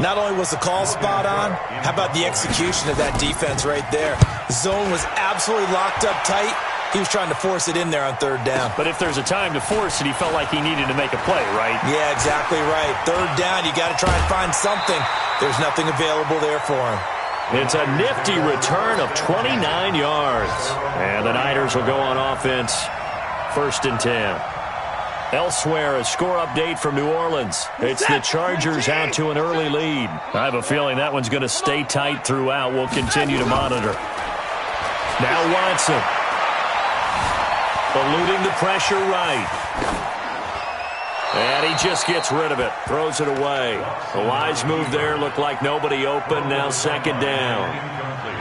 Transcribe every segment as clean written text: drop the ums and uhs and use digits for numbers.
Not only was the call spot on, how about the execution of that defense right there? The zone was absolutely locked up tight. He was trying to force it in there on third down. But if there's a time to force it, he felt like he needed to make a play, right? Yeah, exactly right. Third down, you got to try and find something. There's nothing available there for him. It's a nifty return of 29 yards. And the Niners will go on offense. 1st and 10. Elsewhere, a score update from New Orleans. It's the Chargers out to an early lead. I have a feeling that one's going to stay tight throughout. We'll continue to monitor. Now Watson. Eluding the pressure right. And he just gets rid of it. Throws it away. The wise move there. Looked like nobody open. Now 2nd down.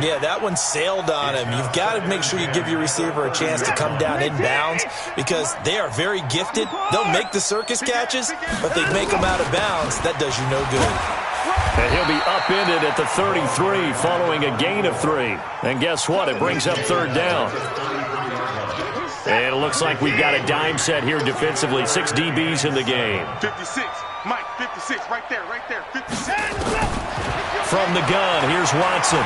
Yeah, that one sailed on him. You've got to make sure you give your receiver a chance to come down inbounds because they are very gifted. They'll make the circus catches, but they make them out of bounds. That does you no good. And he'll be upended at the 33 following a gain of 3. And guess what? It brings up 3rd down. And it looks like we've got a dime set here defensively. 6 DBs in the game. 56. Mike, 56. Right there. 56. From the gun, here's Watson.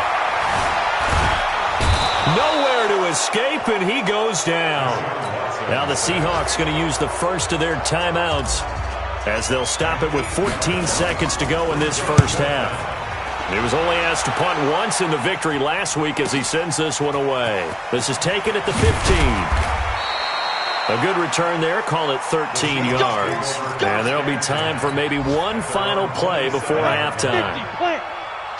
Nowhere to escape, and he goes down. Now the Seahawks going to use the first of their timeouts as they'll stop it with 14 seconds to go in this first half. He was only asked to punt once in the victory last week as he sends this one away. This is taken at the 15. A good return there. Call it 13 yards. And there'll be time for maybe one final play before halftime.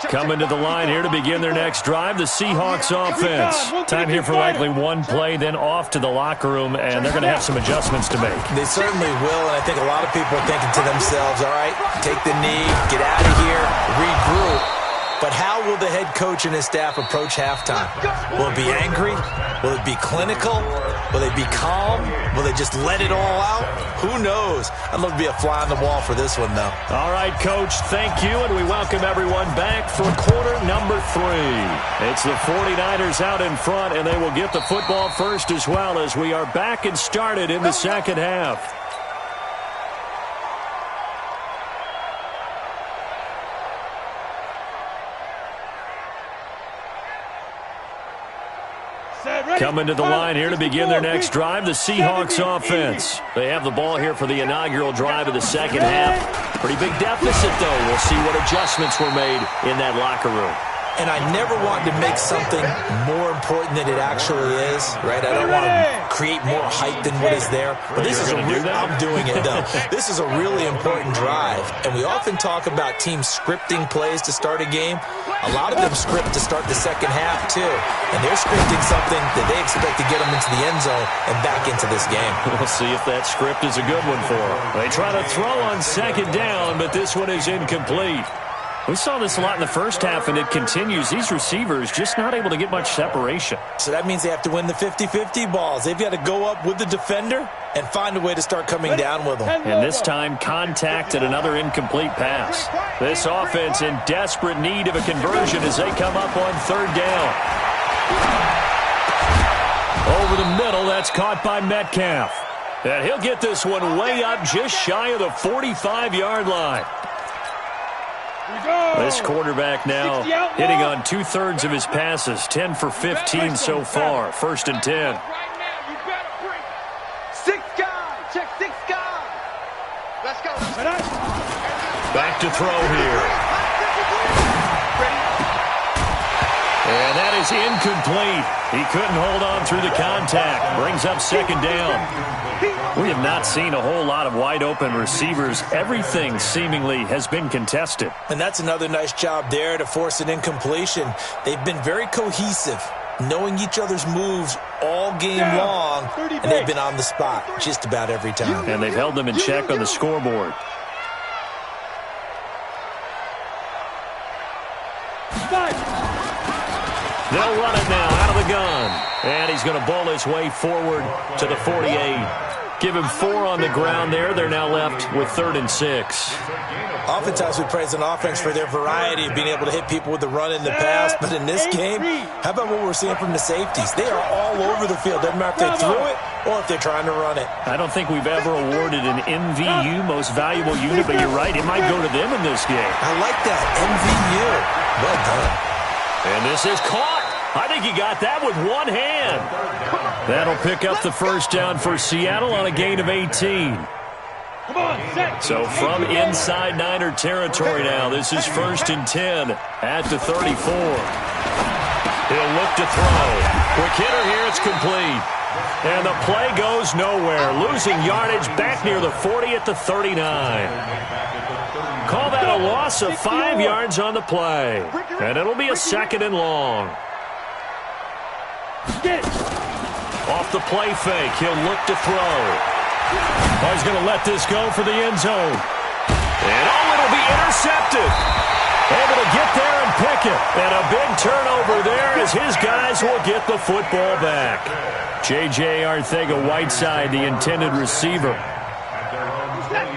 Coming to the line here to begin their next drive, the Seahawks offense. Time here for likely one play, then off to the locker room, and they're going to have some adjustments to make. They certainly will, and I think a lot of people are thinking to themselves, all right, take the knee, get out of here, regroup. But how will the head coach and his staff approach halftime? Will it be angry? Will it be clinical? Will they be calm? Will they just let it all out? Who knows? I'd love to be a fly on the wall for this one, though. All right, Coach, thank you, and we welcome everyone back for quarter number 3. It's the 49ers out in front, and they will get the football first as well as we are back and started in the second half. Coming to the line here to begin their next drive, the Seahawks offense. They have the ball here for the inaugural drive of the second half. Pretty big deficit, though. We'll see what adjustments were made in that locker room. And I never want to make something more important than it actually is, right? I don't want to create more hype than what is there. But this is a real, I'm doing it, though. This is a really important drive. And we often talk about teams scripting plays to start a game. A lot of them script to start the second half, too. And they're scripting something that they expect to get them into the end zone and back into this game. We'll see if that script is a good one for them. They try to throw on 2nd down, but this one is incomplete. We saw this a lot in the first half, and it continues. These receivers just not able to get much separation. So that means they have to win the 50-50 balls. They've got to go up with the defender and find a way to start coming down with them. And this time, contact and another incomplete pass. This offense in desperate need of a conversion as they come up on 3rd down. Over the middle, that's caught by Metcalf. And he'll get this one way up just shy of the 45-yard line. This quarterback now hitting on 2/3 of his passes, 10 for 15 so far. 1st and 10. 6 guys. Check 6 guys. Let's go. Back to throw here. And that is incomplete. He couldn't hold on through the contact. Brings up 2nd down. We have not seen a whole lot of wide-open receivers. Everything seemingly has been contested. And that's another nice job there to force an incompletion. They've been very cohesive, knowing each other's moves all game long, and they've been on the spot just about every time. And they've held them in check on the scoreboard. They'll run it now out of the gun. And he's going to bowl his way forward to the 48. Give him 4 on the ground there. They're now left with 3rd and 6. Oftentimes we praise an offense for their variety of being able to hit people with the run in the pass, but in this game, how about what we're seeing from the safeties? They are all over the field. Doesn't matter if they threw it or if they're trying to run it. I don't think we've ever awarded an MVU, most valuable unit, but you're right, it might go to them in this game. I like that, MVU. Well done. And this is caught. I think he got that with one hand. That'll pick up the first down for Seattle on a gain of 18. So from inside Niner territory now, this is 1st and 10 at the 34. He'll look to throw. Quick hitter here, it's complete. And the play goes nowhere. Losing yardage back near the 40 at the 39. Call that a loss of 5 yards on the play. And it'll be a 2nd and long. Off the play fake, he'll look to throw. Oh, he's going to let this go for the end zone. And it'll be intercepted. Able to get there and pick it. And a big turnover there as his guys will get the football back. J.J. Arcega-Whiteside, the intended receiver.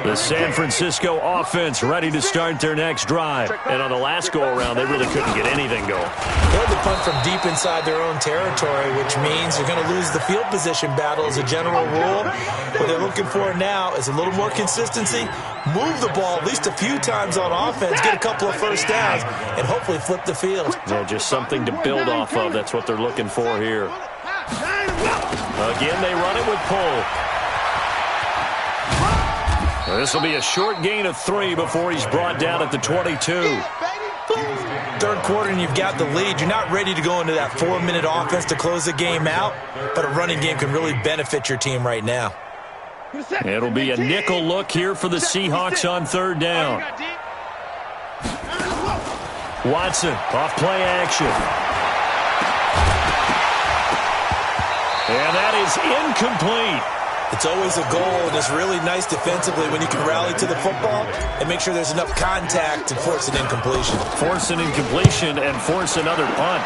The San Francisco offense ready to start their next drive. And on the last go-around, they really couldn't get anything going. They had to punt from deep inside their own territory, which means you're going to lose the field position battle as a general rule. What they're looking for now is a little more consistency, move the ball at least a few times on offense, get a couple of first downs, and hopefully flip the field. Yeah, just something to build off of. That's what they're looking for here. Again, they run it with pull. This will be a short gain of 3 before he's brought down at the 22. 3rd quarter and you've got the lead. You're not ready to go into that 4-minute offense to close the game out, but a running game can really benefit your team right now. It'll be a nickel look here for the Seahawks on 3rd down. Watson off play action. And that is incomplete. It's always a goal, and it's really nice defensively when you can rally to the football and make sure there's enough contact to force an incompletion. Force an incompletion and force another punt.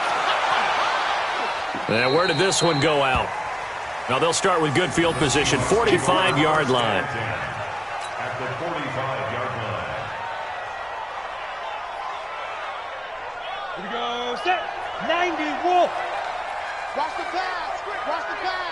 And where did this one go out? Now they'll start with good field position, 45-yard line. At the 45-yard line. Here we go, set, 90, Wolf. Watch the pass, watch the pass.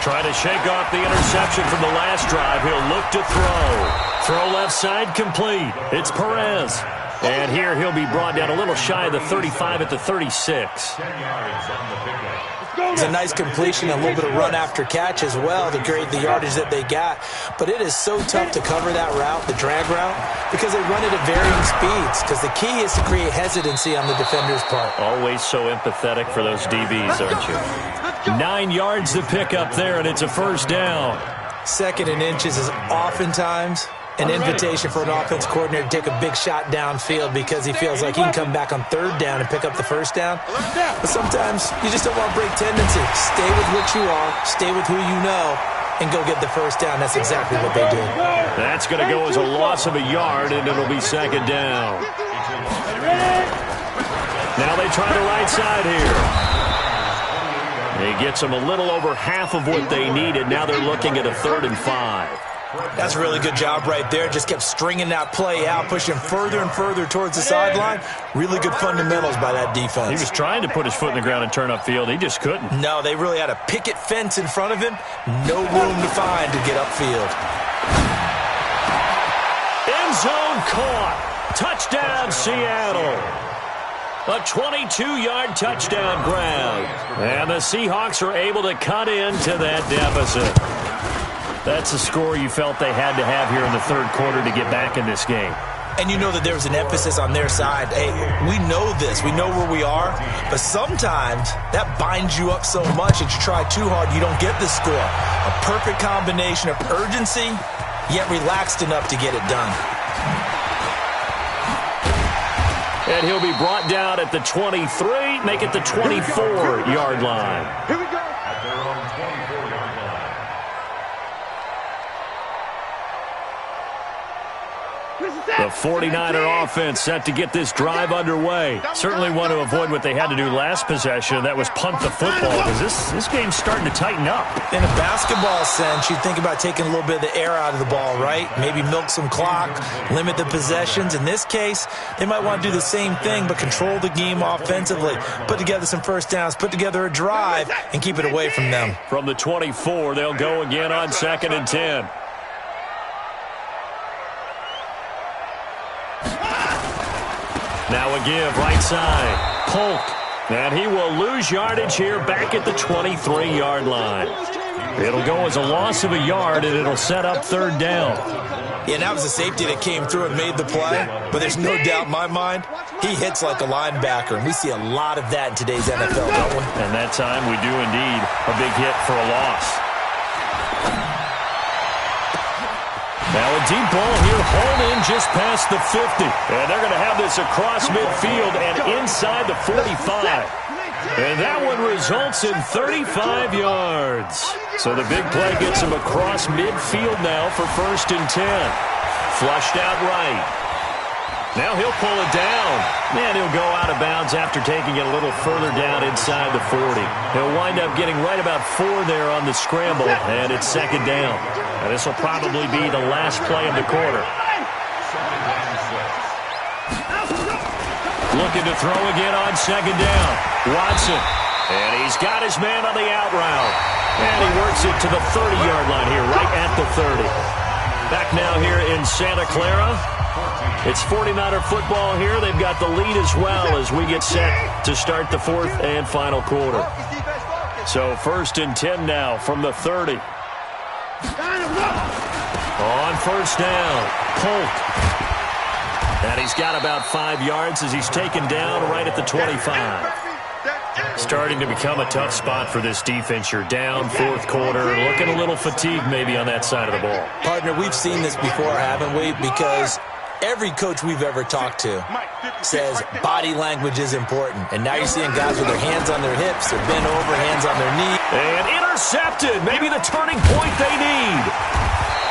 Try to shake off the interception from the last drive. He'll look to throw. Throw left side complete. It's Perez. And here he'll be brought down a little shy of the 35 at the 36. 10 yards on the pickup. It's a nice completion, a little bit of run after catch as well to create the yardage that they got. But it is so tough to cover that route, the drag route, because they run it at varying speeds. Because the key is to create hesitancy on the defender's part. Always so empathetic for those DBs, aren't you? 9 yards to pick up there, and it's a first down. 2nd and inches is oftentimes an invitation for an offense coordinator to take a big shot downfield because he feels like he can come back on 3rd down and pick up the first down. But sometimes you just don't want to break tendency. Stay with what you are, stay with who you know, and go get the first down. That's exactly what they did. That's going to go as a loss of a yard, and it'll be 2nd down. Now they try the right side here. He gets them a little over half of what they needed. Now they're looking at a 3rd and 5. That's a really good job right there. Just kept stringing that play out, pushing further and further towards the sideline. Really good fundamentals by that defense. He was trying to put his foot in the ground and turn upfield. He just couldn't. No, they really had a picket fence in front of him. No room to find to get upfield. End zone caught. Touchdown, Seattle. A 22-yard touchdown grab. And the Seahawks are able to cut into that deficit. That's a score you felt they had to have here in the 3rd quarter to get back in this game. And you know that there was an emphasis on their side. Hey, we know this. We know where we are. But sometimes that binds you up so much that you try too hard, you don't get the score. A perfect combination of urgency, yet relaxed enough to get it done. And he'll be brought down at the 23, make it the 24-yard line. Here we go. At their own 24-yard line. The 49er offense set to get this drive underway. Certainly want to avoid what they had to do last possession. That was punt the football, because this game's starting to tighten up. In a basketball sense, you think about taking a little bit of the air out of the ball, right? Maybe milk some clock, limit the possessions. In this case, they might want to do the same thing, but control the game offensively. Put together some first downs, put together a drive, and keep it away from them. From the 24, they'll go again on 2nd and 10. Now a give, right side. Polk. And he will lose yardage here back at the 23-yard line. It'll go as a loss of a yard, and it'll set up 3rd down. Yeah, that was a safety that came through and made the play. But there's no doubt in my mind, he hits like a linebacker. And we see a lot of that in today's NFL, don't we? And that time we do indeed. A big hit for a loss. Now a deep ball here, hauled in just past the 50. And they're going to have this across midfield and inside the 45. And that one results in 35 yards. So the big play gets him across midfield now for 1st and 10. Flushed out right. Now he'll pull it down. And he'll go out of bounds after taking it a little further down inside the 40. He'll wind up getting right about 4 there on the scramble, and it's 2nd down. And this will probably be the last play of the quarter. Looking to throw again on 2nd down. Watson. And he's got his man on the out route. And he works it to the 30-yard line here, right at the 30. Back now here in Santa Clara. It's 49er football here. They've got the lead as well as we get set to start the 4th and final quarter. So 1st and 10 now from the 30. On 1st down, Polk. And he's got about 5 yards as he's taken down right at the 25. Starting to become a tough spot for this defense. You're down 4th quarter, looking a little fatigued maybe on that side of the ball. Partner, we've seen this before, haven't we? Because every coach we've ever talked to says body language is important. And now you're seeing guys with their hands on their hips, they're bent over, hands on their knees. And intercepted, maybe the turning point they need.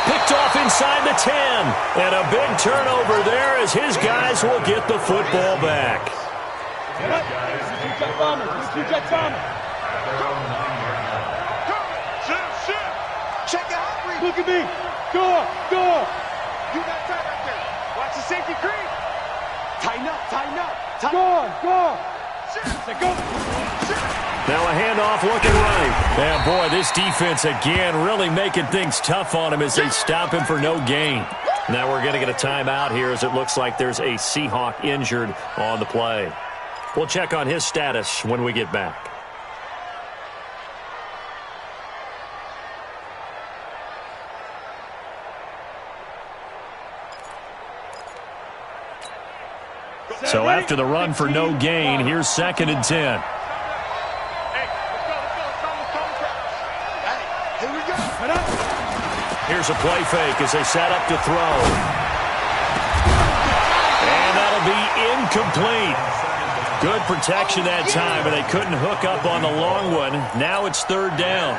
Picked off inside the 10. And a big turnover there as his guys will get the football back. Check out. Look at me. Go. You got time right there. Watch the safety creep. Tighten up. Go. Go. Now a handoff looking right. And boy, this defense again really making things tough on him as they stop him for no gain. Now we're going to get a timeout here as it looks like there's a Seahawk injured on the play. We'll check on his status when we get back. So after the run for no gain, here's 2nd and 10. Here's a play fake as they set up to throw. And that'll be incomplete. Good protection that time, and they couldn't hook up on the long one. Now it's 3rd down.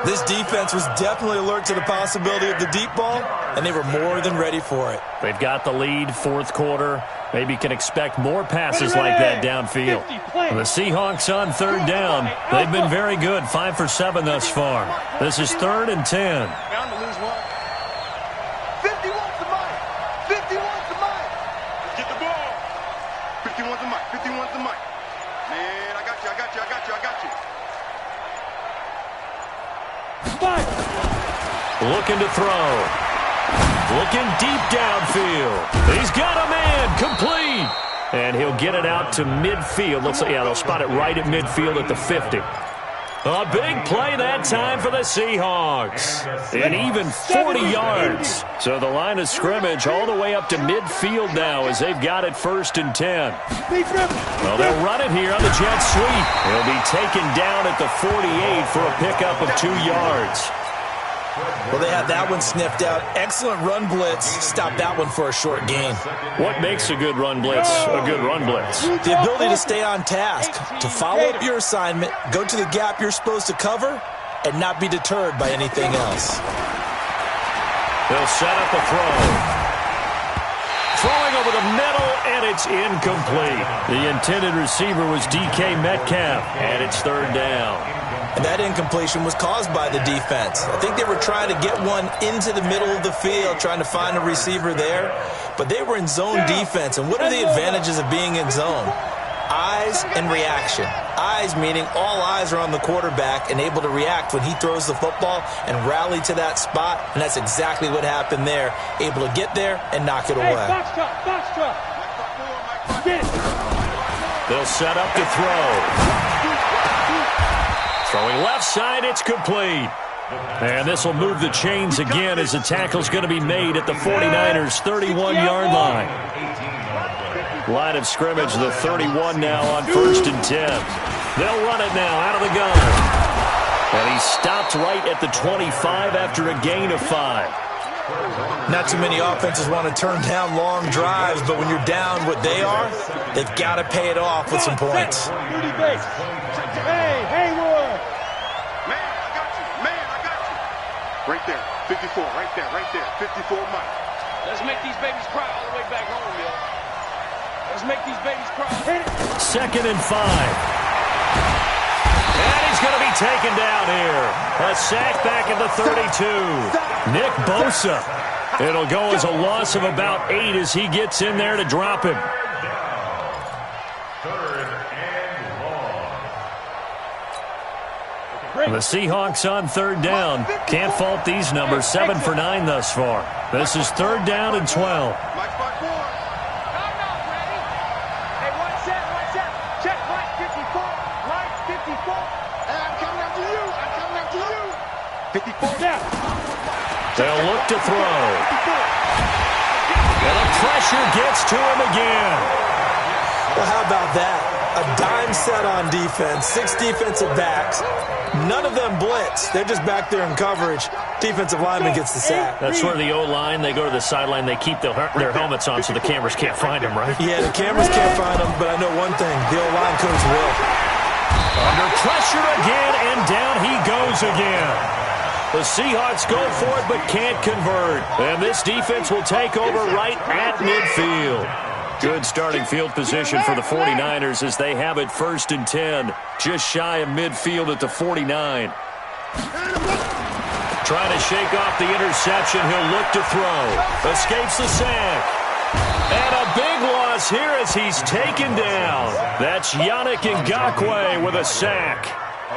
This defense was definitely alert to the possibility of the deep ball, and they were more than ready for it. They've got the lead, 4th quarter. Maybe can expect more passes like that downfield. The Seahawks on 3rd down. They've been very good, 5 for 7 thus far. This is 3rd and 10. Bound to lose one. 50 wants the mic. 50 wants the mic. Let's get the ball. 50 wants the mic. 50 wants the mic. Man, I got you. Looking to throw. Looking deep downfield. He's got a man. Complete. And he'll get it out to midfield. Looks like, yeah, they'll spot it right at midfield at the 50. A big play that time for the Seahawks. And even 40 yards. So the line of scrimmage all the way up to midfield now as they've got it 1st and 10. Well, they'll run it here on the jet sweep. He'll be taken down at the 48 for a pickup of 2 yards. Well, they had that one sniffed out. Excellent run blitz. Stop that one for a short gain. What makes a good run blitz a good run blitz? The ability to stay on task, to follow up your assignment, go to the gap you're supposed to cover, and not be deterred by anything else. They'll set up a throw. Throwing over the middle, and it's incomplete. The intended receiver was DK Metcalf, and it's third down. And that incompletion was caused by the defense. I think they were trying to get one into the middle of the field, trying to find a receiver there. But they were in zone defense. And what are the advantages of being in zone? Eyes and reaction. Eyes meaning all eyes are on the quarterback and able to react when he throws the football and rally to that spot. And that's exactly what happened there. Able to get there and knock it away. Box truck. Get it. They'll set up to throw. Throwing left side, it's complete. And this will move the chains again as the tackle's going to be made at the 49ers' 31-yard line. Line of scrimmage, the 31 now on 1st and 10. They'll run it now out of the gun. And he stopped right at the 25 after a gain of 5. Not too many offenses want to turn down long drives, but when you're down what they are, they've got to pay it off with some points. Hey, Hayward! Man, I got you. Right there, 54, right there, 54 Mike. Let's make these babies cry all the way back home, yo. Let's make these babies cry. 2nd and 5. And he's going to be taken down here. A sack back at the 32. Nick Bosa. It'll go as a loss of about 8 as he gets in there to drop him. The Seahawks on 3rd down. Can't fault these numbers. 7 for 9 thus far. This is 3rd down and 12. Mike spot 4. Hey, one set. Check Mike 54. Mike 54. Hey, I'm coming after you. 54 down. They'll look to throw. And the pressure gets to him again. Well, how about that? A dime set on defense, 6 defensive backs. None of them blitz. They're just back there in coverage. Defensive lineman gets the sack. That's where the O-line, they go to the sideline, they keep their helmets on so the cameras can't find them, right? Yeah, the cameras can't find them, but I know one thing. The O-line coach will. Under pressure again, and down he goes again. The Seahawks go for it but can't convert. And this defense will take over right at midfield. Good starting field position for the 49ers as they have it 1st and 10. Just shy of midfield at the 49. Trying to shake off the interception. He'll look to throw. Escapes the sack. And a big loss here as he's taken down. That's Yannick Ngakoue with a sack.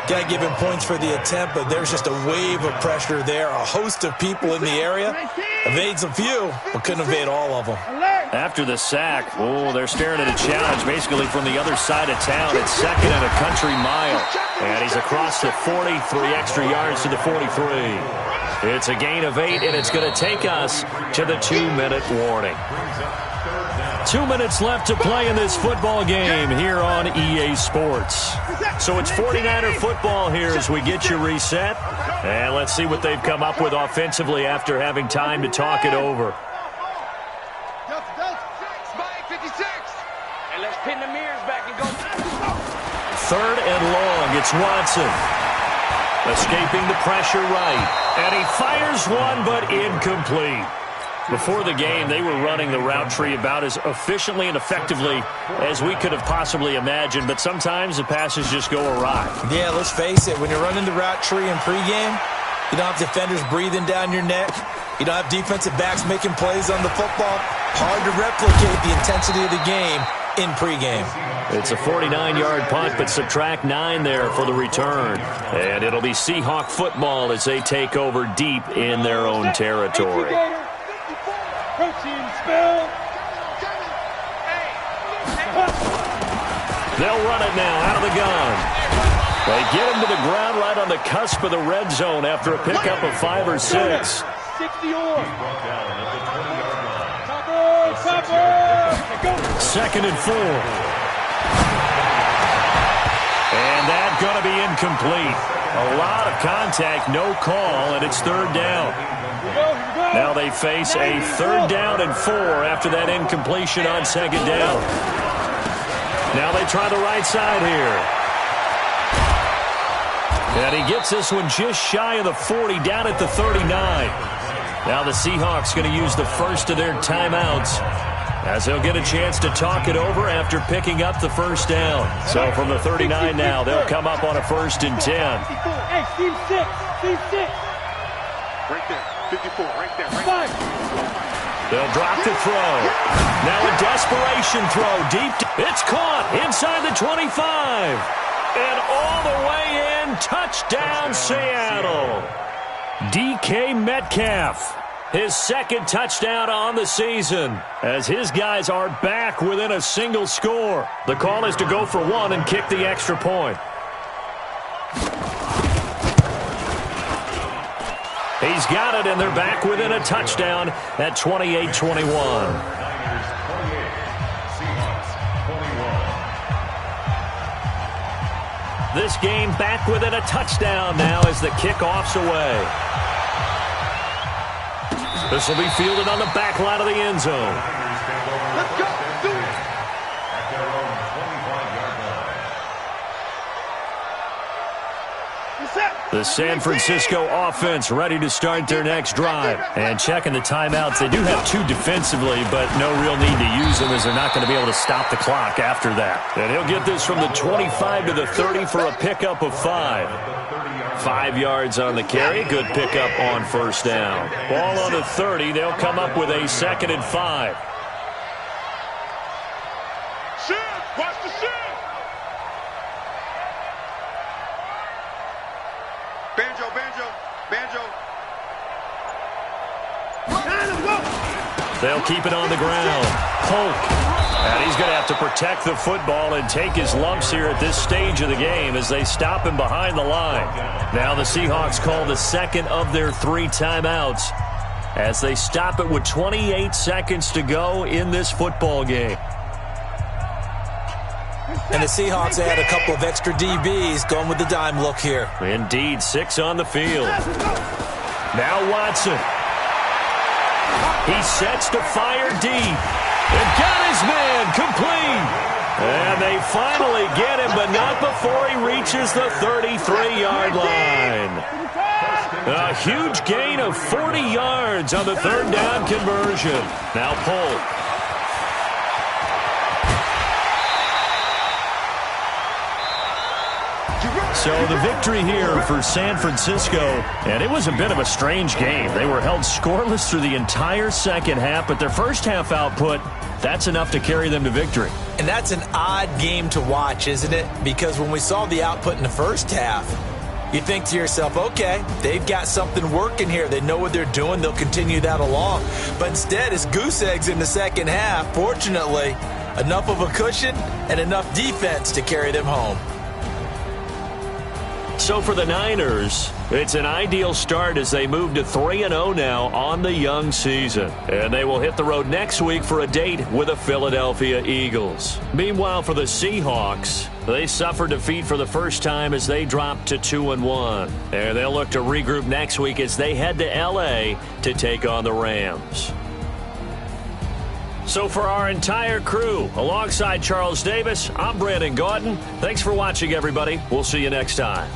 Got to give him points for the attempt, but there's just a wave of pressure there. A host of people in the area. Evades a few, but couldn't evade all of them. After the sack, they're staring at a challenge basically from the other side of town. It's 2nd and a country mile. And he's across the 40, 3 extra yards to the 43. It's a gain of 8, and it's going to take us to the 2-minute warning. 2 minutes left to play in this football game here on EA Sports. So it's 49er football here as we get you reset. And let's see what they've come up with offensively after having time to talk it over. Spike 56. And let's pin the mirrors back and go. 3rd and long. It's Watson. Escaping the pressure right. And he fires one, but incomplete. Before the game, they were running the route tree about as efficiently and effectively as we could have possibly imagined, but sometimes the passes just go awry. Yeah, let's face it. When you're running the route tree in pregame, you don't have defenders breathing down your neck. You don't have defensive backs making plays on the football. Hard to replicate the intensity of the game in pregame. It's a 49-yard punt, but subtract 9 there for the return. And it'll be Seahawk football as they take over deep in their own territory. Protein spill. They'll run it now out of the gun. They get him to the ground right on the cusp of the red zone after a pickup of 5 or 6. 60 on. 2nd and 4. And that's going to be incomplete. A lot of contact, no call, and it's 3rd down. Now they face a 3rd down and 4 after that incompletion on 2nd down. Now they try the right side here. And he gets this one just shy of the 40, down at the 39. Now the Seahawks going to use the first of their timeouts as he'll get a chance to talk it over after picking up the first down. So from the 39 now, they'll come up on a 1st and 10. Hey, team 6. Team 6. Right there. 54. Right there. Right Five. They'll drop to throw. Now a desperation throw deep. It's caught inside the 25. And all the way in. Touchdown, Seattle. DK Metcalf. His 2nd touchdown on the season as his guys are back within a single score. The call is to go for 1 and kick the extra point. He's got it, and they're back within a touchdown at 28-21. This game back within a touchdown now as the kickoff's away. This will be fielded on the back line of the end zone. Let's go. Do it. At their own 25-yard line. The San Francisco offense ready to start their next drive. And checking the timeouts, they do have 2 defensively, but no real need to use them as they're not going to be able to stop the clock after that. And he'll get this from the 25 to the 30 for a pickup of 5. 5 yards on the carry. Good pickup on 1st down. Ball on the 30. They'll come up with a 2nd and 5. Shift. Watch the shift. Banjo. They'll keep it on the ground. Polk. And he's going to have to protect the football and take his lumps here at this stage of the game as they stop him behind the line. Now the Seahawks call the 2nd of their 3 timeouts as they stop it with 28 seconds to go in this football game. And the Seahawks add a couple of extra DBs going with the dime look here. Indeed, 6 on the field. Now Watson. He sets to fire deep. And got his man complete. And they finally get him, but not before he reaches the 33-yard line. A huge gain of 40 yards on the 3rd down conversion. Now Polk. So the victory here for San Francisco, and it was a bit of a strange game. They were held scoreless through the entire 2nd half, but their 1st half output, that's enough to carry them to victory. And that's an odd game to watch, isn't it? Because when we saw the output in the 1st half, you think to yourself, okay, they've got something working here. They know what they're doing. They'll continue that along. But instead, it's goose eggs in the 2nd half. Fortunately, enough of a cushion and enough defense to carry them home. So for the Niners, it's an ideal start as they move to 3-0 now on the young season. And they will hit the road next week for a date with the Philadelphia Eagles. Meanwhile, for the Seahawks, they suffered defeat for the first time as they dropped to 2-1. And they'll look to regroup next week as they head to L.A. to take on the Rams. So for our entire crew, alongside Charles Davis, I'm Brandon Gaudin. Thanks for watching, everybody. We'll see you next time.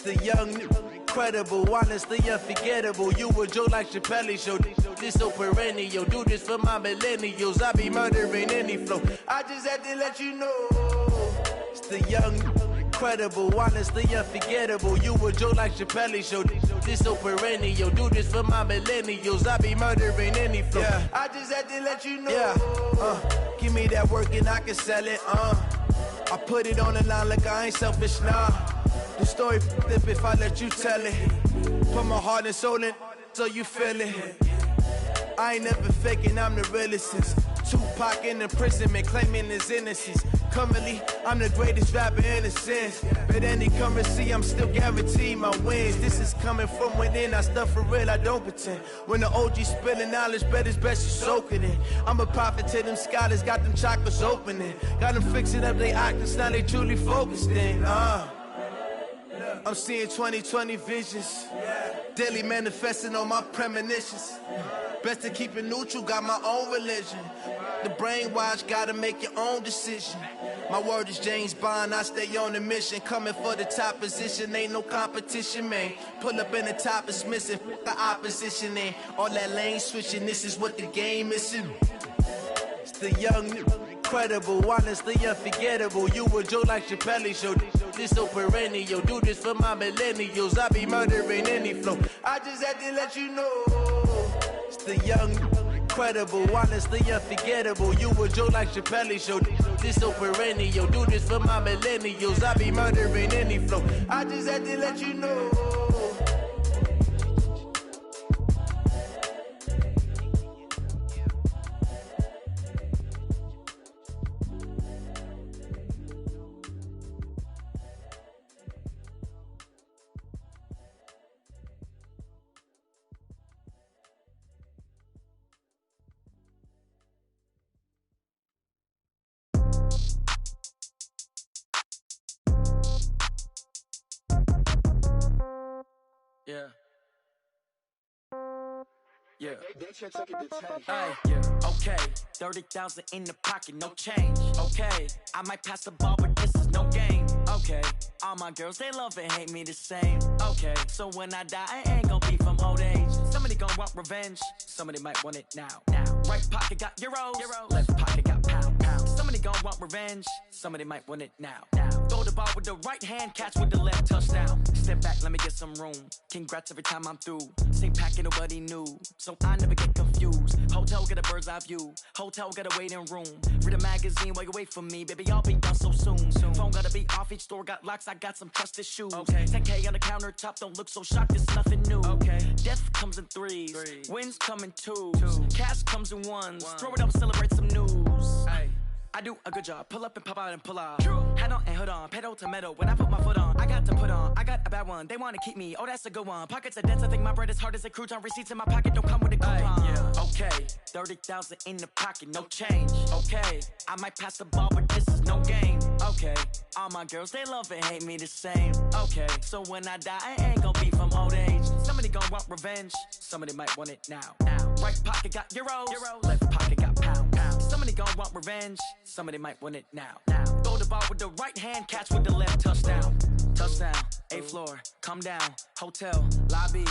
the young, incredible, honestly unforgettable. You a joke like Chappelle Show. This so perennial. Do this for my millennials. I be murdering any flow. I just had to let you know. It's the young, incredible, honestly unforgettable. You a joke like Chappelle Show. This so perennial. Do this for my millennials. I be murdering any flow. Yeah. I just had to let you know. Yeah. Give me that work and I can sell it. I put it on the line like I ain't selfish, nah. The story flip if I let you tell it. Put my heart and soul in so you feel it. I ain't never faking, I'm the realest since Tupac in imprisonment, claiming his innocence. Currently, I'm the greatest rapper in a sense. But any currency, I'm still guaranteed my wins. This is coming from within, I stuff for real, I don't pretend. When the OG spilling knowledge, bet it's best you soak it in. I'm a prophet to them scholars, got them chakras opening. Got them fixing up they octaves, now they truly focused in. I'm seeing 2020 visions. Daily manifesting on my premonitions. Best to keep it neutral, got my own religion. The brainwash, gotta make your own decision. My word is James Bond, I stay on a mission. Coming for the top position, ain't no competition, man. Pull up in the top is missing, fuck the opposition, and all that lane switching, this is what the game is. It's the young, incredible, honestly unforgettable. You a joke like Chappelle Show. This so perennial. Do this for my millennials. I be murdering any flow. I just had to let you know. It's the young, incredible, honestly unforgettable. You a joke like Chappelle Show. This so perennial. Do this for my millennials. I be murdering any flow. I just had to let you know. Yeah. Yeah. Hey, yeah. Okay. 30,000 in the pocket, no change. Okay. I might pass the ball, but this is no game. Okay. All my girls, they love and hate me the same. Okay. So when I die, I ain't gon' be from old age. Somebody gon' want revenge. Somebody might want it now. Right pocket got euros. Left pocket got pound. Somebody gon' want revenge. Somebody might want it now. Throw the ball with the right hand, catch with the left, touchdown. Step back, let me get some room. Congrats every time I'm through. Same packet, nobody knew, so I never get confused. Hotel get a bird's eye view. Hotel got a waiting room. Read a magazine while you wait for me, baby. I'll be done so soon. Phone gotta be off. Each store got locks. I got some trusted shoes. 10K on the countertop. Don't look so shocked. It's nothing new. Death comes in threes. Wins come in twos. Cash comes in ones. Throw it up, celebrate some news. I do a good job. Pull up and pop out and pull out. Head on and hood on. Pedal to metal. When I put my foot on, I got to put on. I got a bad one. They want to keep me. Oh, that's a good one. Pockets are dense. I think my bread is hard as a crouton. Receipts in my pocket don't come with a coupon. Okay. 30,000 in the pocket. No change. Okay. I might pass the ball, but this is no game. Okay. All my girls, they love and hate me the same. Okay. So when I die, I ain't gon' be from old age. Somebody gon' want revenge. Somebody might want it now. Right pocket got euros. Left pocket got pound. Somebody gon' want revenge. Somebody might want it now. Throw the ball with the right hand, catch with the left, touchdown. Touchdown, 8th floor, come down, hotel, lobby.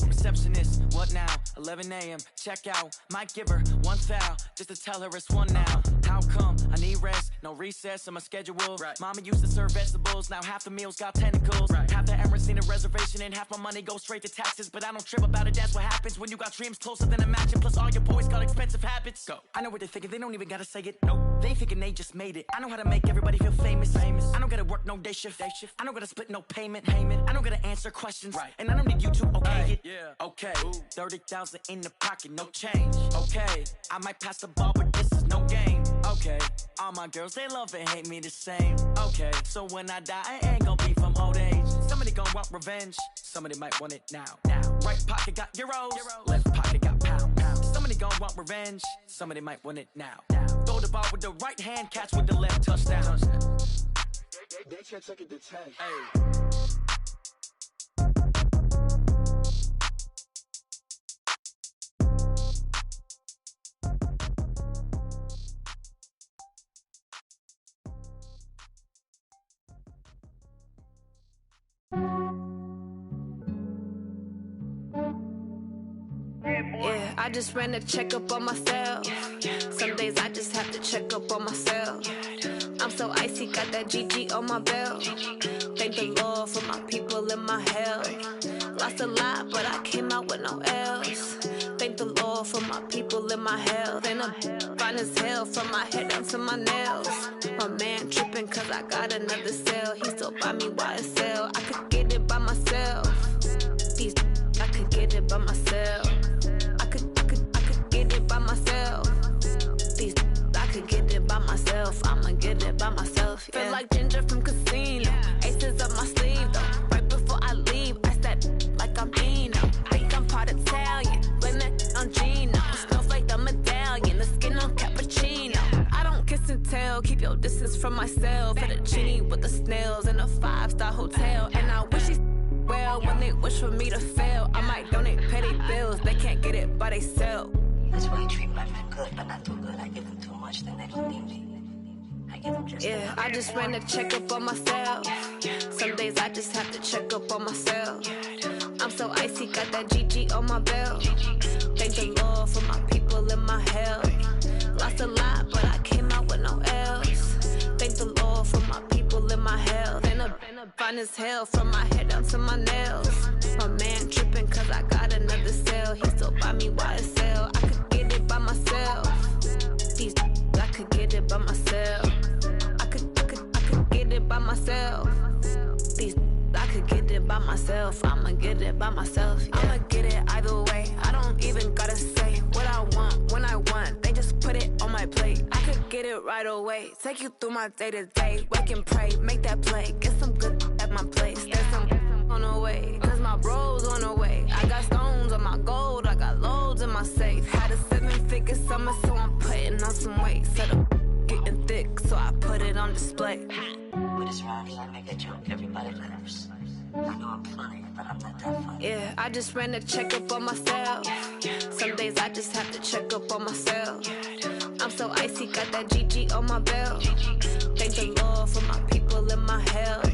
Receptionist, what now? 11 a.m., check out. Might give her one foul, just to tell her it's one now. How come? I need rest, no recess in my schedule. Mama used to serve vegetables, now half the meals got tentacles. Half the errands need a reservation and half my money goes straight to taxes. But I don't trip about it, that's what happens when you got dreams closer than a match. And plus all your boys got expensive habits. Go. I know what they're thinking, they don't even gotta say it. Nope. They thinking they just made it. I know how to make everybody feel famous. I don't gotta work no day shift. I don't gotta split no payment. I don't gotta answer questions. And I don't need you to okay it. Okay, 30,000 in the pocket, no change. Okay, I might pass the ball, but this is no game. Okay, all my girls, they love and hate me the same. Okay, so when I die, I ain't gon' be from old age. Somebody gon' want revenge. Somebody might want it now. Right pocket got euros. Left pocket got pound. Somebody gon' want revenge. Somebody might want it now. Throw the ball with the right hand, catch with the left, touchdown. They can't take it to 10. Hey. I just ran a checkup on myself. Some days I just have to check up on myself. I'm so icy, got that GG on my belt. Thank the Lord for my people in my health. Lost a lot, but I came out with no L's. Thank the Lord for my people in my health. And I'm fine as hell from my head down to my nails. My man tripping cause I got another cell. He still buy me YSL. I could get it by myself. These I could get it by myself. I could get it by myself. These I could get it by myself. I'ma get it by myself. Yeah. Feel like Ginger from Casino. Aces up my sleeve though. Right before I leave, I step like I'm Dino. Think I'm part Italian. Blame that on Gino. Smells like the medallion. The skin on cappuccino. I don't kiss and tell. Keep your distance from myself. At a genie with the snails in a 5-star hotel. And I wish he's well when they wish for me to fail. I might donate petty bills. They can't get it by themselves. That's why you treat my friend good, but not too good. I give them too much, then they don't need me. I give them just yeah, I just ran a checkup on myself. Some days I just have to check up on myself. I'm so icy, got that GG on my belt. Thank the Lord for my people in my health. Lost a lot, but I came out with no L's. Thank the Lord for my people in my health. And I'm fine as hell from my head down to my nails. My man tripping cause I got another cell. He still buy me YSL. I could get it by myself. These I could get it by myself. I could get it by myself. These I could get it by myself. I'ma get it by myself. Yeah. I'ma get it either way. I don't even gotta say what I want when I want. They just put it on my plate. I could get it right away. Take you through my day to day. Wake and pray, make that play. Get some good at my place. There's some on the way, cause my bro's on the way. I got stones on my gold. I got loads in my safe. Had a 7-figure summer, so I'm putting on some weight. Set up getting thick, so I put it on display. With this round here, I make a joke. Everybody laughs. I know I'm funny, but I'm not that funny. Yeah, I just ran a checkup on myself. Some days I just have to check up on myself. I'm so icy, got that GG on my belt. Thank the Lord for my people in my health.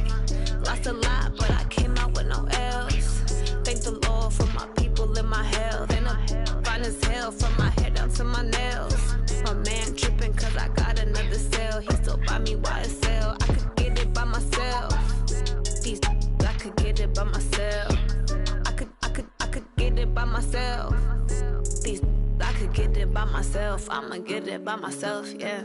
Lost a lot, but I came out with no L's. Thank the Lord for my people in my health. And I'm fine as hell from my head down to my nails. My man tripping cause I got another cell. He still buy me YSL. I could get it by myself. These I could get it by myself. I could get it by myself. These I could get it by myself. I'ma get it by myself, yeah.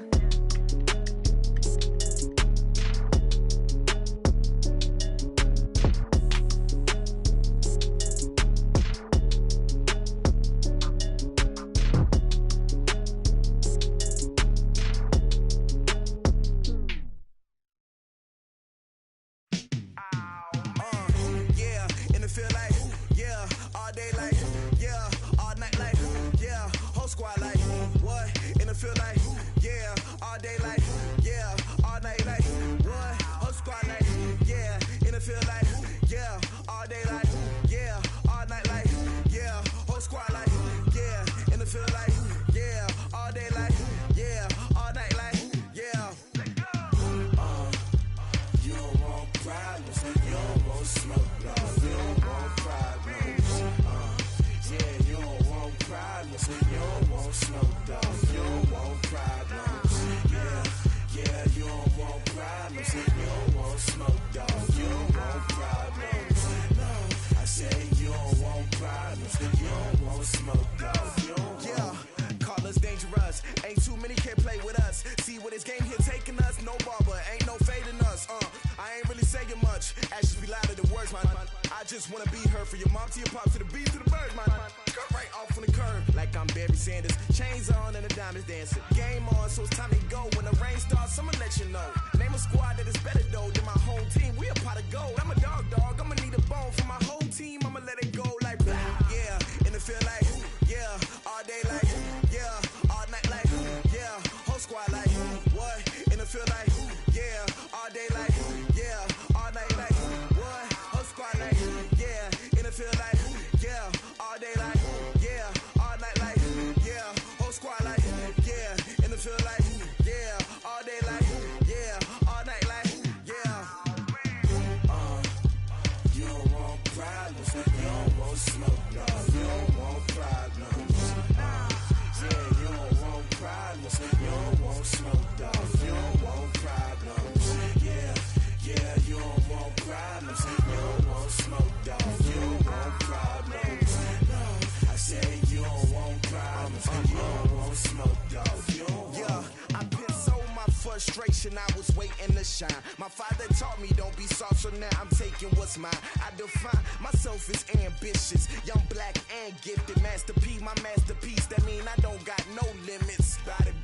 celebration, I was waiting to shine. My father taught me don't be soft, so now I'm taking what's mine. I define myself as ambitious, young, black, and gifted. Master P, my masterpiece, that mean I don't got no limits. Bout it,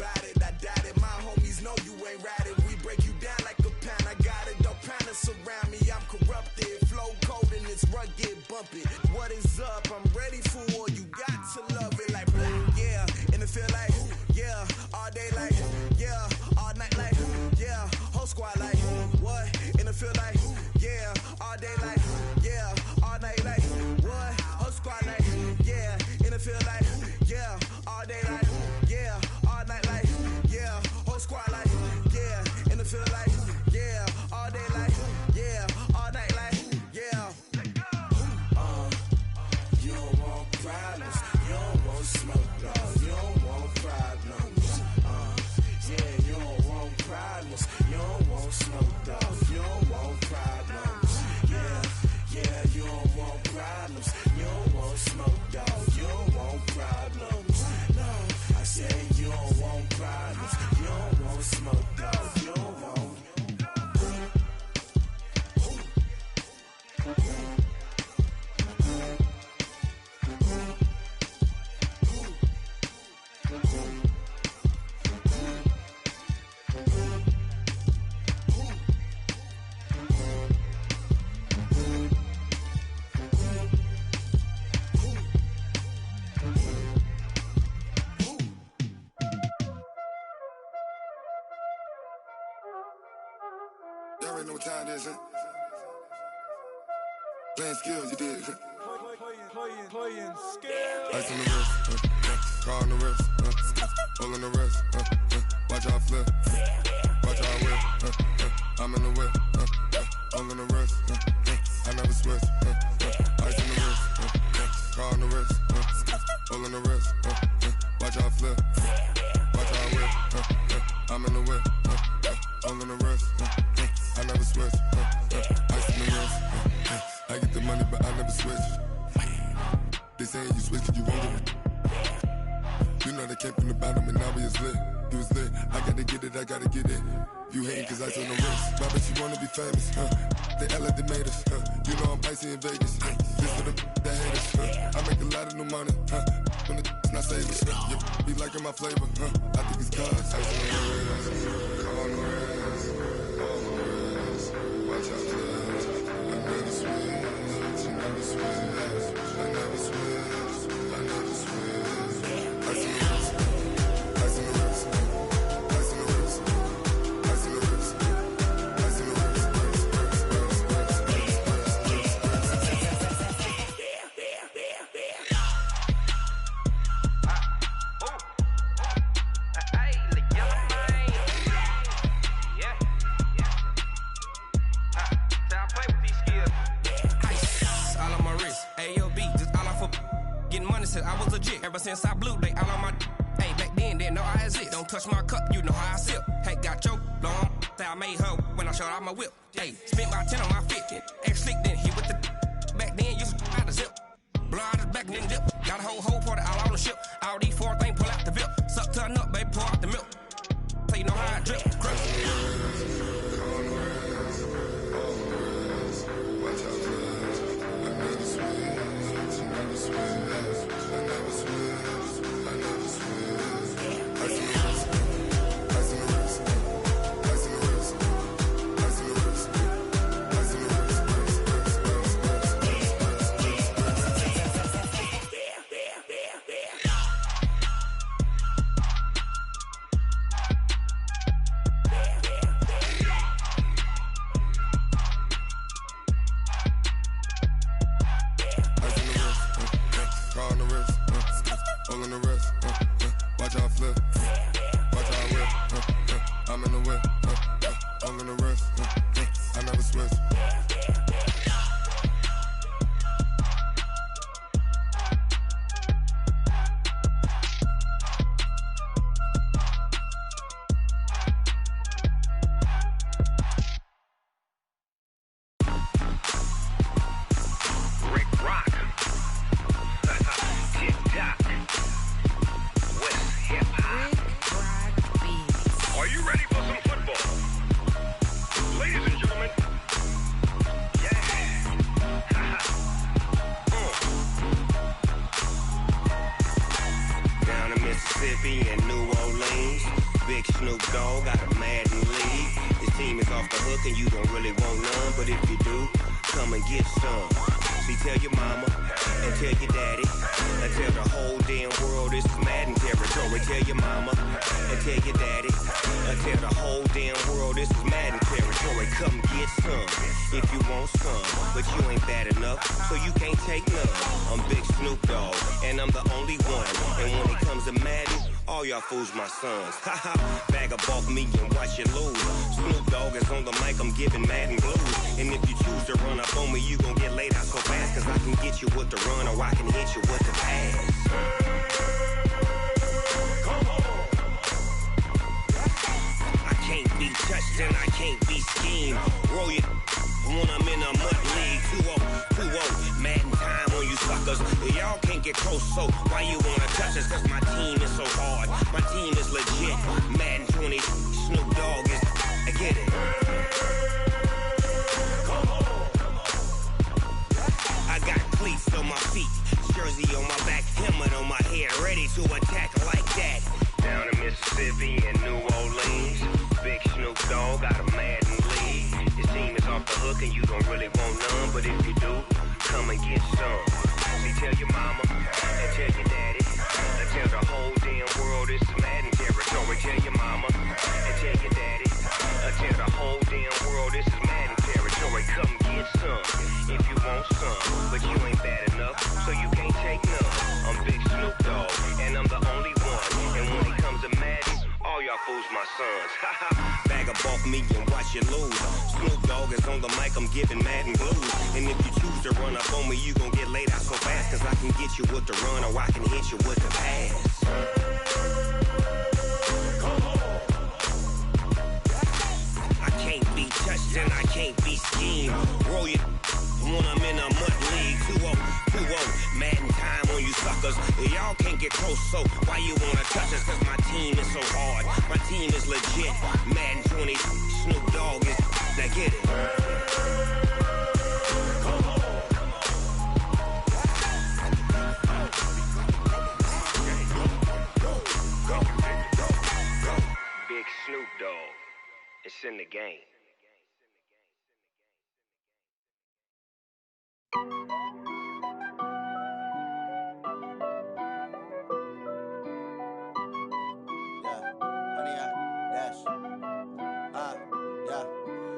I doubt it. My homies know you ain't ratted. We break you down like a pound. I got it, don't pound us around me. I'm corrupted, flow cold and it's rugged, bump it. What is up? I'm ready for war. You got to love it like yeah, and it feel like yeah, all day like yeah, all night like yeah, whole squad like what? And it feel like yeah, all day like yeah, all night like what? Whole squad like yeah, and it feel like yeah, all day like yeah, all night like yeah, whole squad like yeah, and it feel like yeah, all day like yeah, all night like yeah. You don't want problems, you don't want smoke, dog. You don't want problems. Yeah, you don't want problems, you don't want smoke, dog. You don't want problems. Yeah, you don't want problems, you don't want smoke, dog. You don't want problems. No, I said you don't want problems, you don't want smoke, dog. You don't want. Y'all already know what time it is, huh? Playing skills, you did. Playing skills. Ice on the wrist, car on the wrist, hole in the wrist, watch how I flip, watch how I whip, I'm in the whip, hole in the wrist, I never switch, ice on the wrist, car on the wrist, hole in the wrist, watch how I flip, watch how I whip, I'm in the whip, hole in the wrist, I never switch, ice on the wrist, I get the money but I never switch. They saying you switch cause you won't get it. You know they came from the bottom and now we is lit. You was lit, I gotta get it, I gotta get it. You hating cause ice on the wrist. Why bet you wanna be famous, They act like they made us, You know I'm icy in Vegas, This for the that hate us, I make a lot of new money, When the not savers, You be liking my flavor, I think it's cause ice on the wrist, car on the wrist, all on the wrist. Watch out for this, I never switch, you never switch. I never switch, I never switch. Ice in the wrist, ice in the wrist, ice in the wrist, ice in the wrist, ice in the wrist, I was legit. Ever since I blew, they all on my hey, back then, didn't know I exist. Don't touch my cup, you know how I sip. Hey, got choked, long. Say I made her when I showed out my whip. Hey, spent about 10 on my 50. Ex-slick, then hit with the back then, used to out the zip. Blow out his back, then dip. Got a whole party all on the ship. All these four things pull out the VIP. Suck, turn up, baby, pour out the milk. So you know how I drip. New Orleans. Big Snoop Dogg got a Madden league. His team is off the hook and you don't really want none, but if you do, come and get some. See, tell your mama and tell your daddy and tell the whole damn world this is Madden territory. Tell your mama and tell your daddy and tell the whole damn world this is Madden territory. Come get some if you want some, but you ain't bad enough, so you can't take none. I'm Big Snoop Dogg and I'm the only one, and when it comes to Madden, all y'all fools my sons. Haha, bag up off me and watch you lose. Snoop Dogg is on the mic, I'm giving Madden blues. And if you choose to run up on me, you gon' get laid out so fast, cause I can get you with the run or I can hit you with the pass. Come on. I can't be touched and I can't be schemed. Roll you when I'm in a mud league. 2-0, Madden time on you suckers. Y'all can't get close, so why you wanna touch us? Cause my team is so hard, my team is legit. Madden 20, Snoop Dogg is, I get it. Come on. I got cleats on my feet, jersey on my back, helmet on my head, ready to attack like that. Down in Mississippi and New Orleans, Big Snoop Dogg got a Madden league. His team is off the hook and you don't really want none, but if you do, come and get some. See, tell your mama and tell your daddy and tell the whole damn world this is Madden territory. Tell your mama and tell your daddy and tell the whole damn world this is Madden territory. Come get some if you want some, but you ain't bad enough, so you can't take none. I'm Big Snoop Dogg and I'm the only one, and when it comes to Madden, all y'all fools my sons. Bag up off me and watch you lose. Snoop Dogg is on the mic, I'm giving Madden blues. And if you choose to run up on me, you gon' get laid out so fast, cause I can get you with the run or I can hit you with the pass. Come on. I can't be touched and I can't be schemed. Roll you when I'm in a mud league. 2-0, Madden time on you suckers. Y'all can't get close, so why you wanna touch us? Cause my team is so hard, my team is legit. Madden 20, Snoop Dogg is, now get it. Come on. Big Snoop Dogg, it's in the game.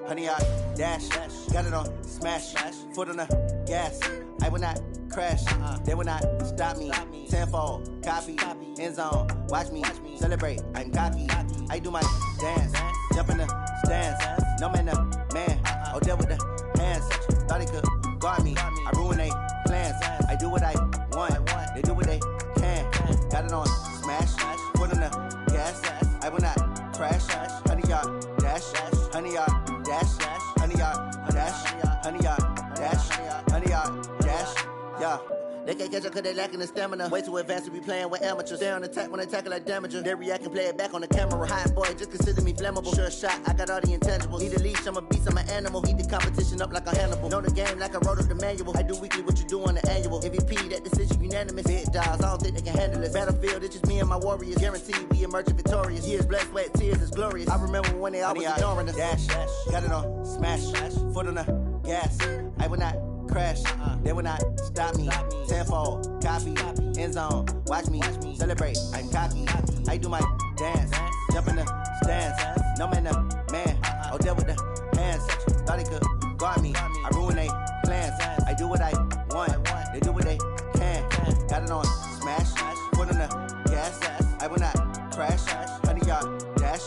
Honey, I dash, got it on smash, foot on the gas. I will not crash, they will not stop me. Tenfold, copy, end zone, watch me celebrate. I'm cocky, I do my dance, jump in the stands. No man, the man, oh, deal with the hands. Thought he could guard me, I ruin they plans. I do what I want, they do what they can. Got it on smash, foot on the gas. I will not crash, honey, y'all dash, honey, y'all dash, honey, y'all dash, honey, y'all dash, honey, y'all dash, yeah. They can't catch up cause they lacking the stamina. Way too advanced to be playing with amateurs. Stay on attack when they tackle like damager. They react and play it back on the camera. Hot boy, just consider me flammable. Sure shot, I got all the intangibles. Need a leash, I'm a beast, I'm an animal. Eat the competition up like a Hannibal. Know the game like I wrote up the manual. I do weekly what you do on the annual. MVP, that decision unanimous. Big dogs, I don't think they can handle it. Battlefield, it's just me and my warriors. Guaranteed we emerge victorious. Years, blood, sweat, tears, is glorious. I remember when they always ignoring us. Dash, got it on smash, foot on the gas. I will not crash, they will not stop me. Tenfold, copy, end zone, watch me celebrate. I'm cocky, I do my dance, jump in the stands. No man, the man, oh, deal with the hands. Thought he could guard me, I ruin they plans. I do what I want, they do what they can. Got it on smash, foot on the gas. I will not crash, honey, y'all dash,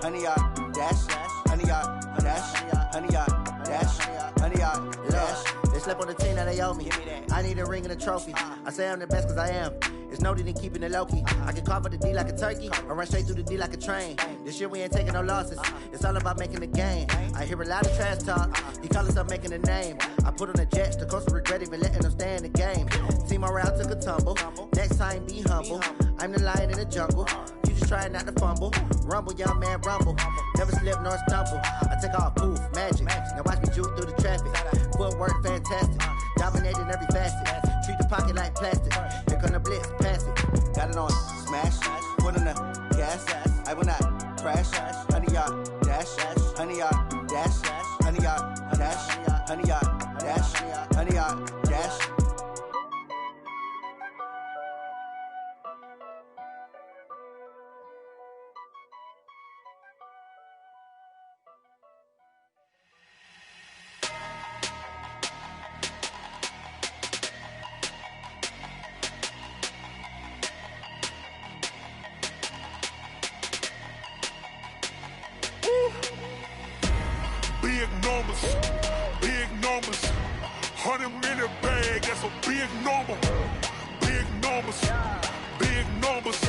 honey, y'all dash, honey, y'all dash, honey, y'all dash, honey, y'all dash. They slept on the team that they owe me. I need a ring and a trophy. I say I'm the best cause I am. It's no need in keeping it low-key. I can carve up the D like a turkey or run straight through the D like a train. This year we ain't taking no losses. It's all about making the game. I hear a lot of trash talk. He call himself making a name. I put on the Jets. The coach will regret even letting them stay in the game. Team morale took a tumble. Next time be humble. I'm the lion in the jungle. You just try not to fumble. Rumble, young man, rumble. Never slip nor stumble. I take off, poof, magic. Now watch me juke through the traffic. Footwork fantastic. Dominating every facet. Treat the pocket like plastic. Here come the blitz, pass it. Got it on smash, foot on the gas. I will not crash. Honey, y'all dash. Honey, y'all dash. Honey, y'all dash. Honey, y'all dash. Honey, y'all dash. Big numbers, 100 minute bag, that's a big number. Big numbers,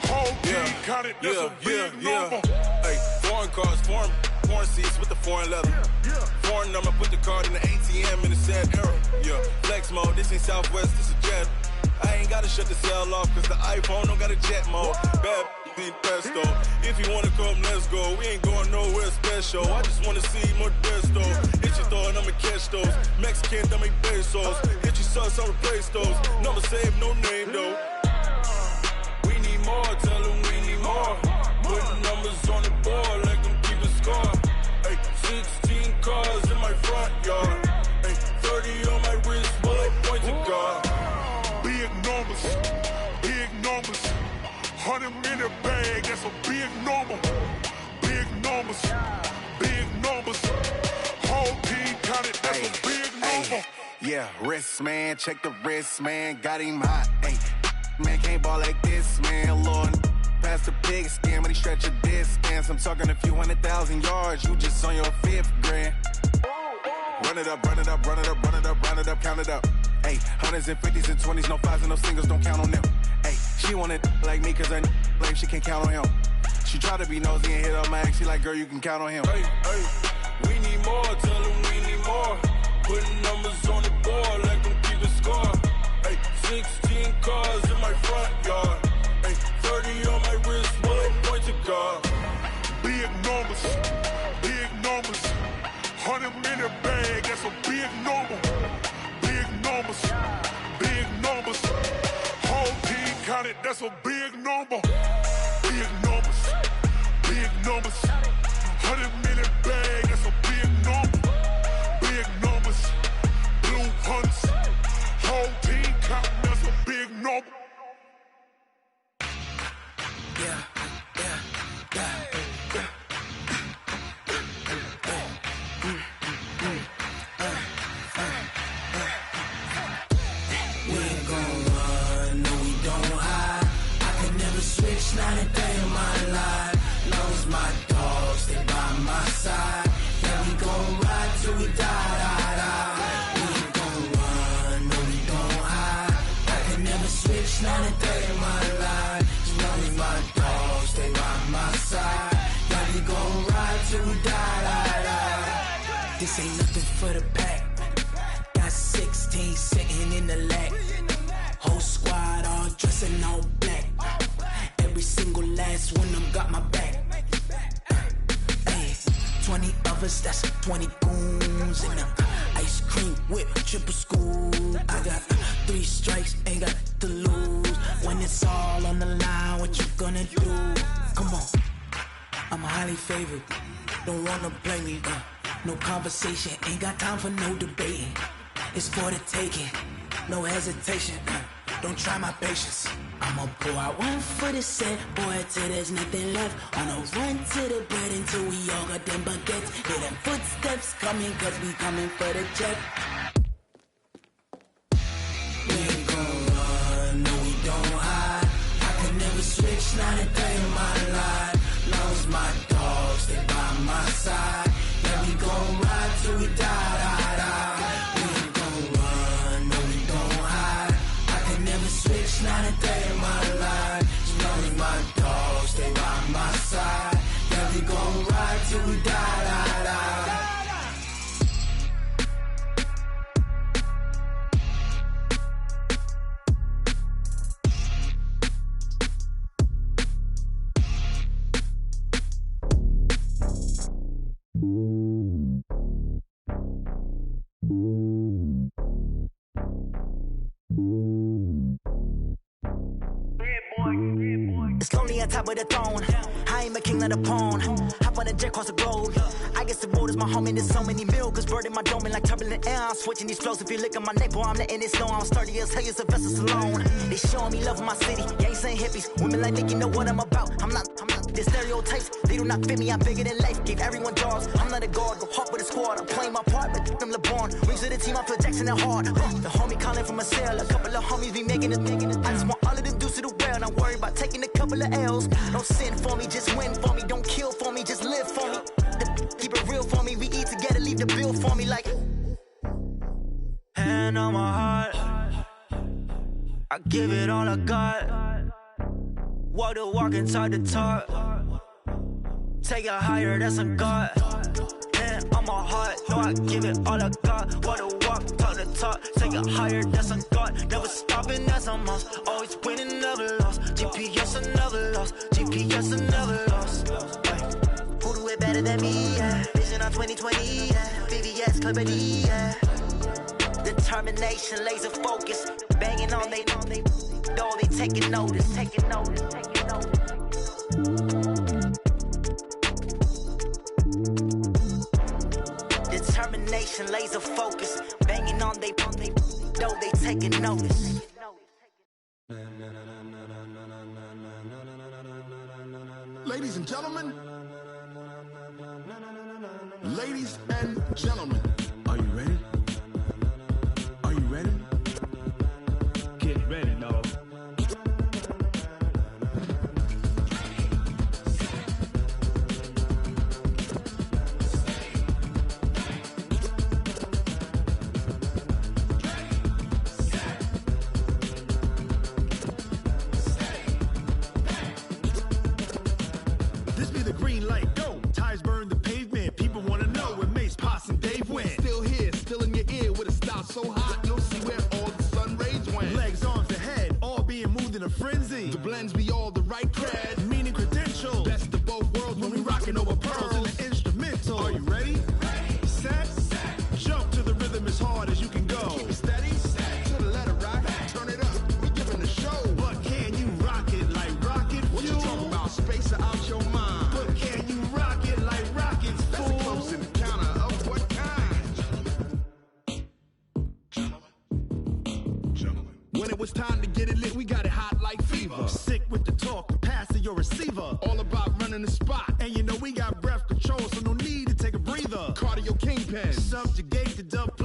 whole team counted, that's a big number. Hey, foreign cars, foreign seats with the foreign leather. Foreign number, put the card in the ATM in the sad era. Yeah, flex mode, this ain't Southwest, this is Jet. I ain't gotta shut the cell off, cause the iPhone don't got a jet mode. Bad need pesto. If you wanna come, let's go. We ain't going nowhere special. I just wanna see more Modesto. Hit your thought, I'ma catch those. Mexican, dummy pesos. Hit your sauce, I'll replace those. Number save, no name though. We need more, tell them we need more. Putting numbers on the board, like them keep a score. Hey, 16 cars in my front yard. Hey, 30 on my wrist, while I point to God. Big numbers, 100 minute bag, that's a big number. Big numbers, whole team counted, that's a big number. Yeah, wrist man, check the wrist man, got him hot. Ay, man can't ball like this, man. Lord, past the pig skin, but he stretch a distance. I'm talking a few 100,000 yards, you just on your 5th grand. Run it up, count it up. Ay, hundreds and 50s and 20s, no 5s and no singles, don't count on them. Ay, she want it like me, cause her like she can't count on him. She try to be nosy and hit up my ex, she like, girl, you can count on him. Hey, we need more, tell them we need more. Putting numbers on the board, like them keep a score. Hey, 16 cars in my front yard. Hey, 30 on my wrist, while I point to God. Big numbers, 100 minute bag, that's a big number. Big numbers, whole team counted, that's a big number. Big numbers, 100 minute bag, that's a big number. Big numbers, blue hunts, whole team counting, that's a big number. Yeah. Switch, not a day in my life. Long as my dogs, they by my side. Yeah, we gon' ride till we die. We ain't gon' run, no, we gon' hide. I can never switch, not a day in my life. As long as my dogs, they by my side. Yeah, we gon' ride till we die. This ain't nothing for the pack. Got 16 sitting in the lap. Whole squad all dressing all black. Every single last one of them got my back. Ay, 20 of us, that's 20 goons in them. Ice cream whip, triple school. I got 3 strikes, ain't got to lose. When it's all on the line, what you gonna do? Come on, I'm highly favored. Don't wanna play me, no conversation. Ain't got time for no debating. It's for the taking, no hesitation. Don't try my patience. I'ma pour out one for the set, boy, till there's nothing left. On a run to the bread until we all got them baguettes. Hear them footsteps coming, cause we coming for the check. We ain't gon' run, no, we don't hide. I could never switch, not a day in my life. Long as my dogs, they by my side. Yeah, we gon' ride till we die. We ain't gon' run, no, we don't hide. I could never switch, not a day in my life. As long as my dogs, they by my side. Yeah, we gon' ride till we die. top of the throne. I ain't a king of the pawn. Hop on a jet across the globe. I guess the road is my home and there's so many milkers burning my dome like turbulent air. I'm switching these flows. If you look at my neck, boy, I'm letting it slow. I'm sturdy as hell, it's a vessel alone. They showing me love in my city. Gang saying hippies. Women like Nick, you know what I'm about. I'm not the stereotypes. They do not fit me. I'm bigger than life. Gave everyone jobs. I'm not a guard. Go hard with a squad. I'm playing my part, but I'm LeBron. Rings to the team. I feel Jackson and hard. The homie calling from a cell. A couple of homies be making it. I just want all of them dudes to the well. Not worry about taking a couple of L's. Don't sin for me, just win for me. Don't kill for me, just live for me. Keep it real for me. We eat together, leave the bill for me like. Hand on my heart, I give it all I got. Walk the walk and talk the talk. Take it higher, that's a God. Hand on my heart, no, I give it all I got. Walk the walk, talk the talk. Take it higher, that's a God. Never stopping, that's a must. Always winning, never lost. GPS, I never lost. GPS, I never lost. Who do it better than me? Yeah. Vision on 2020. Yeah. VVS, Clarity. Yeah. Determination, laser focus, banging on they door, they taking notice, taking notice, taking notice. Determination, laser focus, banging on they door, they taking notice. Ladies and gentlemen, ladies and gentlemen, are you ready? Are you ready? Get ready, no. This be the green light, go. Tires burn the pavement. People want to know where Mace, Pops, and Dave went. Still here, still in your ear with a style so hot, you'll see where all the sun rays went. Legs, arms, and head, all being moved in a frenzy. The blends be all the right cred, meaning credentials. Best of both worlds when we rockin' over pearls in the instrumental. Are you ready? Set, jump to the rhythm as hard as you can go. Keep it steady, to the letter rock, turn it up, we giving the show. But can you rock it like rocket fuel? What you talking about, space or out your mind? But can you rock it like rockets, fool? That's a close encounter of what kind? When it was time to get it lit, we got it hot like fever. Sick with the talk, the pass to your receiver. All about running the spot. And you know we got breath control, so no need to take a breather. Cardio kingpin, subjugate the dub